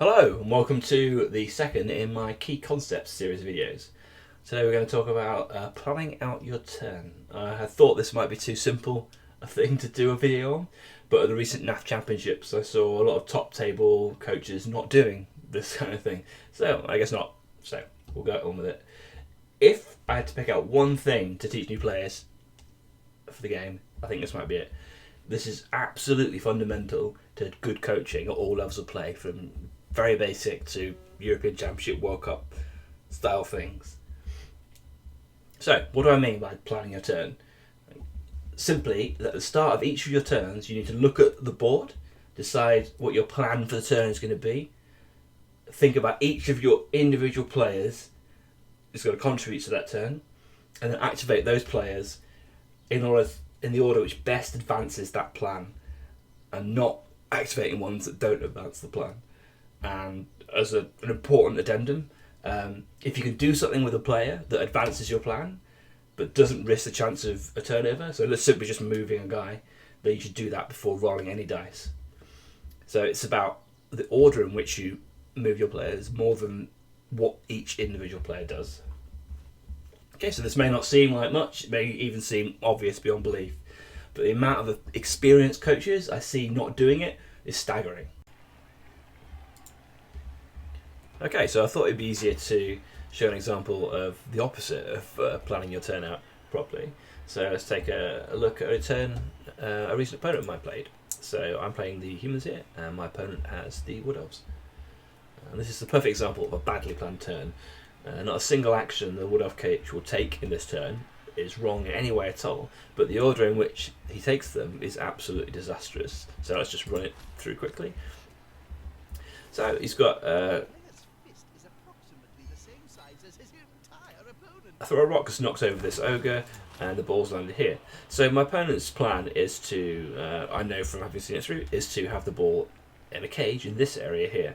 Hello and welcome to the second in my key concepts series of videos. Today we're going to talk about planning out your turn. I thought this might be too simple a thing to do a video on, but at the recent NAF Championships I saw a lot of top table coaches not doing this kind of thing. So I guess not. So we'll go on with it. If I had to pick out one thing to teach new players for the game, I think this might be it. This is absolutely fundamental to good coaching at all levels of play, from very basic to European Championship, World Cup style things. So, what do I mean by planning your turn? Simply, at the start of each of your turns, you need to look at the board, decide what your plan for the turn is going to be, think about each of your individual players is going to contribute to that turn, and then activate those players in the order which best advances that plan, and not activating ones that don't advance the plan. And as an important addendum, if you can do something with a player that advances your plan but doesn't risk the chance of a turnover, so let's simply just moving a guy, then you should do that before rolling any dice. So it's about the order in which you move your players more than what each individual player does. Okay, so this may not seem like much, it may even seem obvious beyond belief, but the amount of experienced coaches I see not doing it is staggering. Okay, so I thought it'd be easier to show an example of the opposite of planning your turn out properly. So let's take a look at a turn a recent opponent of mine played. So I'm playing the humans here, and my opponent has the wood elves. And this is the perfect example of a badly planned turn. Not a single action the wood elf coach will take in this turn is wrong in any way at all, but the order in which he takes them is absolutely disastrous. So let's just run it through quickly. So he's got I throw a rock has knocked over this ogre, and the ball's landed here. So my opponent's plan is to, I know from having seen it through, is to have the ball in a cage in this area here.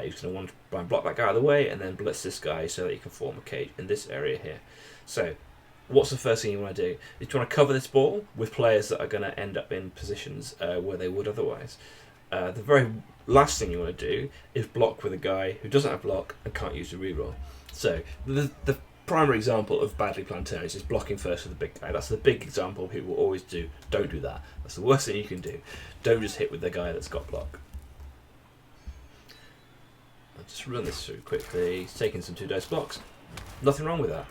He's going to want to try and block that guy out of the way, and then blitz this guy so that he can form a cage in this area here. So what's the first thing you want to do? Is you want to cover this ball with players that are going to end up in positions where they would otherwise. The very last thing you want to do is block with a guy who doesn't have block and can't use a reroll. So the primary example of badly planned turns is blocking first with the big guy. That's the big example people always do. Don't do that. That's the worst thing you can do. Don't just hit with the guy that's got block. I'll just run this through quickly. He's taking some 2 dice blocks. Nothing wrong with that.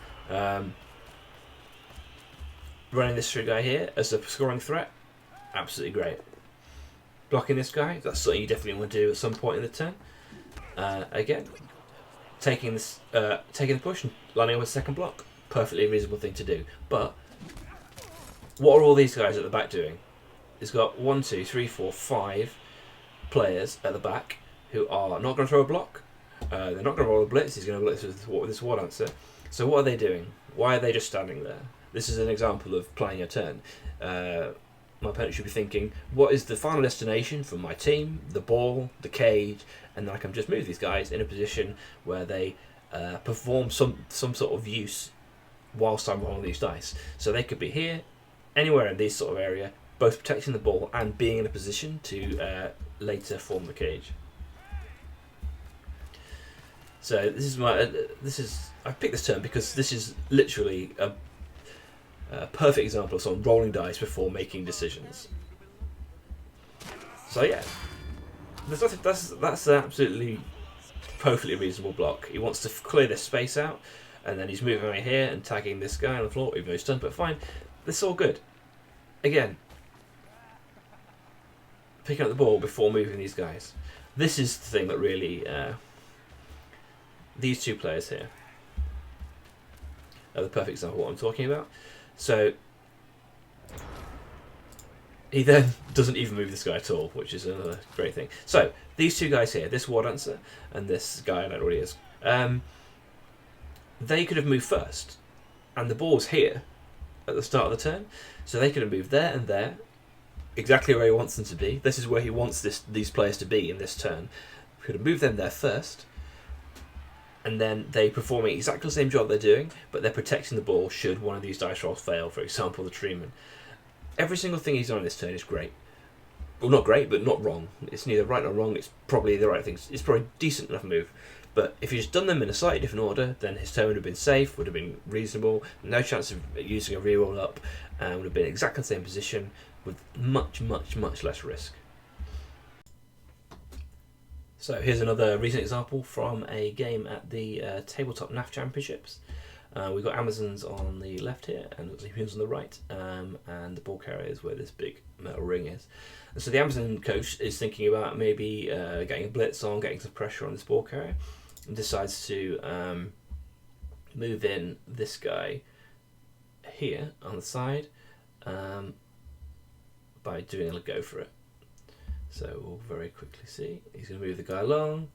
Running this through guy here as a scoring threat, absolutely great. Blocking this guy, that's something you definitely want to do at some point in the turn. Again, taking the push and landing on a second block, perfectly reasonable thing to do. But what are all these guys at the back doing? He's got 1, 2, 3, 4, 5 players at the back who are not going to throw a block. They're not going to roll a blitz. He's going to blitz with this one answer. So what are they doing? Why are they just standing there? This is an example of playing a turn. My opponent should be thinking, what is the final destination for my team, the ball, the cage, and then I can just move these guys in a position where they perform some sort of use whilst I'm rolling these dice. So they could be here, anywhere in this sort of area, both protecting the ball and being in a position to later form the cage. So I picked this turn because this is literally a perfect example of someone rolling dice before making decisions. So yeah, that's an absolutely perfectly reasonable block. He wants to clear this space out, and then he's moving right here and tagging this guy on the floor, even though he's stunned, but fine. This is all good. Again, picking up the ball before moving these guys. This is the thing that really, these 2 players here are the perfect example of what I'm talking about. So he then doesn't even move this guy at all, which is another great thing. So these 2 guys here, this ward answer and this guy, I don't know what he is, they could have moved first, and the ball's here at the start of the turn, so they could have moved there and there, exactly where he wants them to be. This is where he wants these players to be in this turn. Could have moved them there first, and then they performing exactly the same job they're doing, but they're protecting the ball should one of these dice rolls fail, for example the treeman. Every single thing he's done in this turn is great. well, not great, but not wrong. It's neither right nor wrong. It's probably the right thing. It's probably a decent enough move. But if you just done them in a slightly different order, then his turn would have been safe, would have been reasonable, no chance of using a reroll up, and would have been exactly the same position with much, much, much less risk. So here's another recent example from a game at the Tabletop NAF Championships. We've got Amazons on the left here, and we've got Humans on the right, and the ball carrier is where this big metal ring is. And so the Amazon coach is thinking about maybe getting a blitz on, getting some pressure on this ball carrier, and decides to move in this guy here on the side by doing a go for it. So we'll very quickly see. He's going to move the guy along.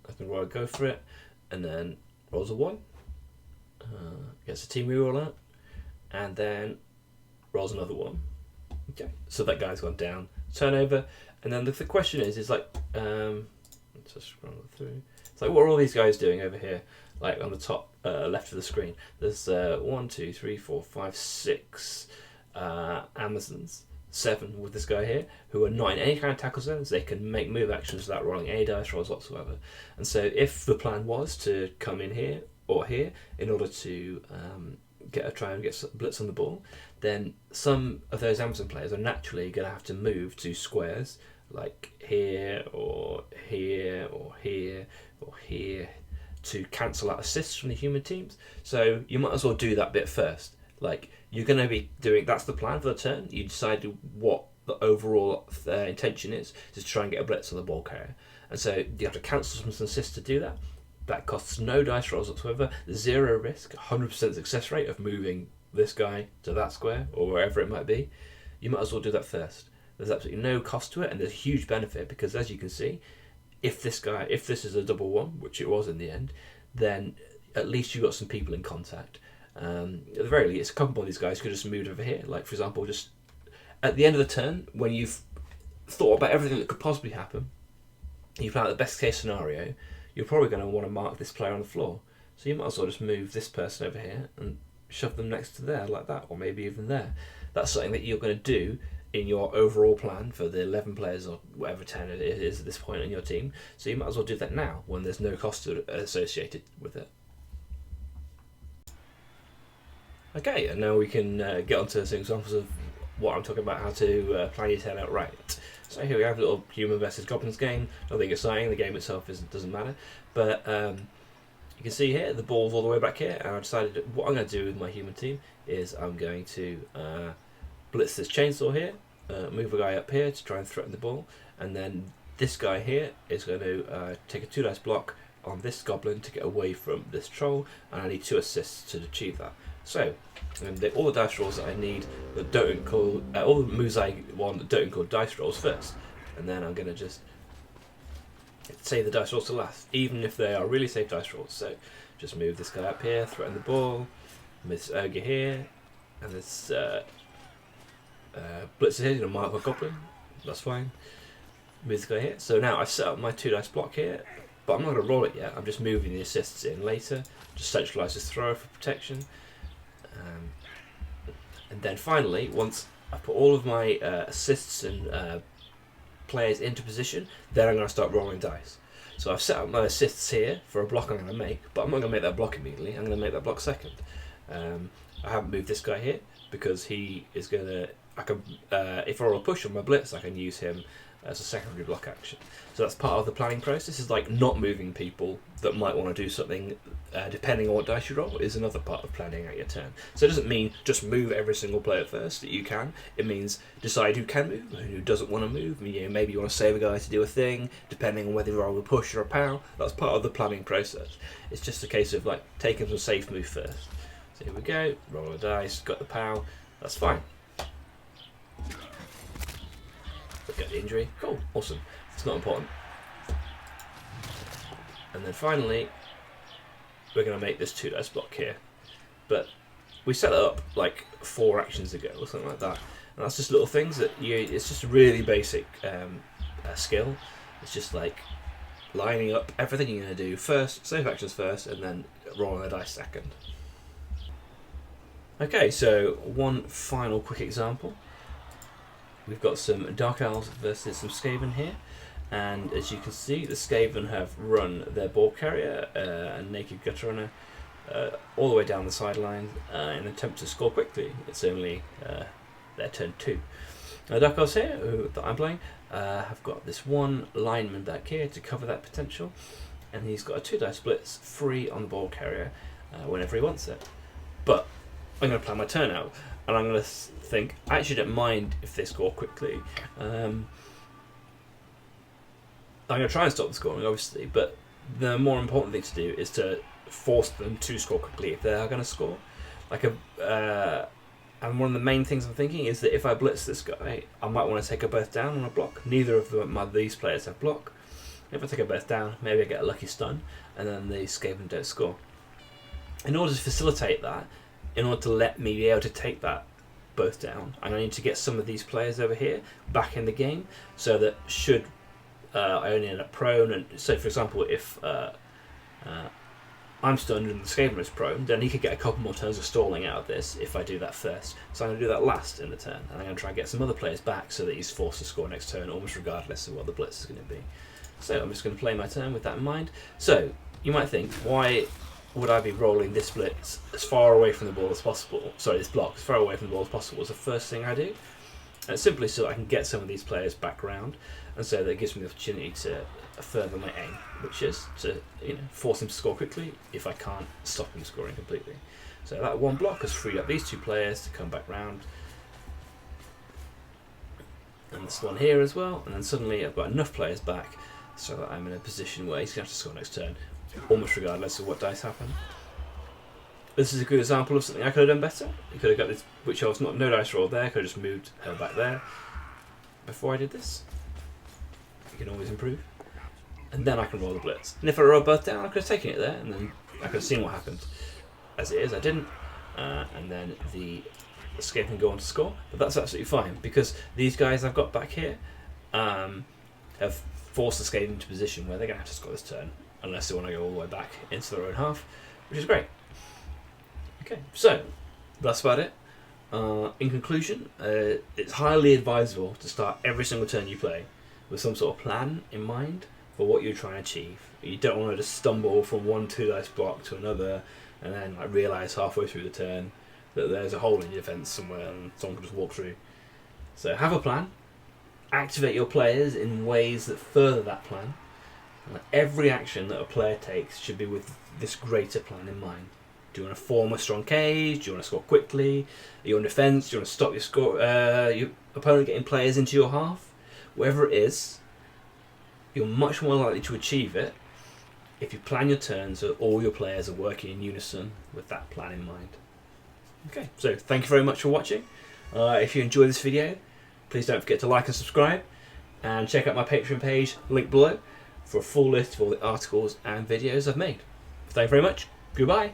I can roll a go for it, and then rolls a 1. Gets a team reroll out, and then rolls another 1. Okay, so that guy's gone down. Turnover, and then the question is like, let's just scroll through. It's like, what are all these guys doing over here? Like on the top left of the screen, there's 1, 2, 3, 4, 5, 6 Amazons. 7 with this guy here, who are not in any kind of tackle zones. They can make move actions without rolling any dice rolls whatsoever. And so if the plan was to come in here or here in order to try and get blitz on the ball, then some of those Amazon players are naturally going to have to move to squares like here or here or here or here to cancel out assists from the human teams. So you might as well do that bit first. Like, you're going to be doing, that's the plan for the turn. You decide what the overall intention is to try and get a blitz on the ball carrier. And so you have to cancel some assists to do that. That costs no dice rolls whatsoever, 0 risk, 100% success rate of moving this guy to that square or wherever it might be. You might as well do that first. There's absolutely no cost to it, and there's a huge benefit because, as you can see, if this is a double 1, which it was in the end, then at least you've got some people in contact. At the very least, a couple of these guys could have just moved over here. Like, for example, just at the end of the turn, when you've thought about everything that could possibly happen, you plan out the best case scenario, you're probably going to want to mark this player on the floor. So you might as well just move this person over here and shove them next to there like that, or maybe even there. That's something that you're going to do in your overall plan for the 11 players or whatever 10 it is at this point in your team. So you might as well do that now when there's no cost associated with it. Okay, and now we can get onto some examples of what I'm talking about, how to plan your turn out right. So here we have a little human versus goblins game. Nothing exciting, the game itself doesn't matter. But you can see here, the ball's all the way back here, and I decided that what I'm going to do with my human team is I'm going to blitz this chainsaw here, move a guy up here to try and threaten the ball, and then this guy here is going to take a 2 dice block on this goblin to get away from this troll, and I need 2 assists to achieve that. So, all the dice rolls that I need that don't include, all the moves I want that don't include dice rolls first, and then I'm going to just save the dice rolls to last, even if they are really safe dice rolls. So, just move this guy up here, threaten the ball, move this ogre here, and this blitz here, mark a goblin, that's fine. Move this guy here. So now I've set up my 2 dice block here, but I'm not going to roll it yet. I'm just moving the assists in later. Just centralise this thrower for protection. And then finally, once I put all of my assists and players into position, then I'm going to start rolling dice. So I've set up my assists here for a block I'm going to make, but I'm not going to make that block immediately. I'm going to make that block second. I haven't moved this guy here because he is going to. If I roll a push on my blitz, I can use him as a secondary block action. So that's part of the planning process. Is like not moving people that might want to do something depending on what dice you roll is another part of planning out your turn. So it doesn't mean just move every single player first that you can. It means decide who can move and who doesn't want to move. Maybe you want to save a guy to do a thing depending on whether you roll a push or a pow. That's part of the planning process. It's just a case of like taking some safe move first. So here we go, roll a dice, got the pow, that's fine. Get the injury, cool, awesome, it's not important. And then finally, we're going to make this 2 dice block here. But we set it up like 4 actions ago or something like that. And that's just little things that it's just a really basic skill. It's just like lining up everything you're going to do first, safe actions first, and then rolling a dice second. Okay, so one final quick example. we've got some Dark Owls versus some Skaven here, and as you can see, the Skaven have run their ball carrier and naked gutter runner all the way down the sideline in an attempt to score quickly. It's only their turn 2. Dark Owls here, that I'm playing, have got this one lineman back here to cover that potential, and he's got a 2 dice blitz free on the ball carrier whenever he wants it. But I'm going to plan my turn out, and I'm going to think, I actually don't mind if they score quickly. I'm going to try and stop the scoring, obviously, but the more important thing to do is to force them to score quickly if they are going to score. And one of the main things I'm thinking is that if I blitz this guy, I might want to take a berth down on a block. Neither of these players have block. If I take a berth down, maybe I get a lucky stun, and then the Skaven don't score. In order to facilitate that, in order to let me be able to take that berth down, I need to get some of these players over here back in the game, so that should I only end up prone, and so for example, if I'm stunned and the Skaven is prone, then he could get a couple more turns of stalling out of this if I do that first. So I'm going to do that last in the turn, and I'm going to try and get some other players back so that he's forced to score next turn, almost regardless of what the blitz is going to be. So I'm just going to play my turn with that in mind. So you might think, why would I be rolling this blitz as far away from the ball as possible? Sorry, this block as far away from the ball as possible is the first thing I do. And it's simply so I can get some of these players back round, and so that gives me the opportunity to further my aim, which is to force him to score quickly if I can't stop him scoring completely. So that one block has freed up these 2 players to come back round, and this one here as well, and then suddenly I've got enough players back so that I'm in a position where he's going to have to score next turn, almost regardless of what dice happen. This is a good example of something I could have done better. You could have got this, which I was no dice roll there, could have just moved her back there before I did this. You can always improve. And then I can roll the blitz. And if I roll both down, I could have taken it there, and then I could have seen what happened. As it is, I didn't. And then the Skaven can go on to score. But that's absolutely fine, because these guys I've got back here have forced the Skaven into a position where they're going to have to score this turn, unless they want to go all the way back into their own half, which is great. Okay, so that's about it. In conclusion, it's highly advisable to start every single turn you play with some sort of plan in mind for what you're trying to achieve. You don't want to just stumble from one 2 dice block to another and then realise halfway through the turn that there's a hole in your defence somewhere and someone can just walk through. So have a plan, activate your players in ways that further that plan, and every action that a player takes should be with this greater plan in mind. Do you want to form a strong cage? Do you want to score quickly? Are you on defence? Do you want to stop your opponent getting players into your half? Whatever it is, you're much more likely to achieve it if you plan your turns so all your players are working in unison with that plan in mind. Okay, so thank you very much for watching. If you enjoyed this video, please don't forget to like and subscribe, and check out my Patreon page, link below, for a full list of all the articles and videos I've made. Thank you very much. Goodbye.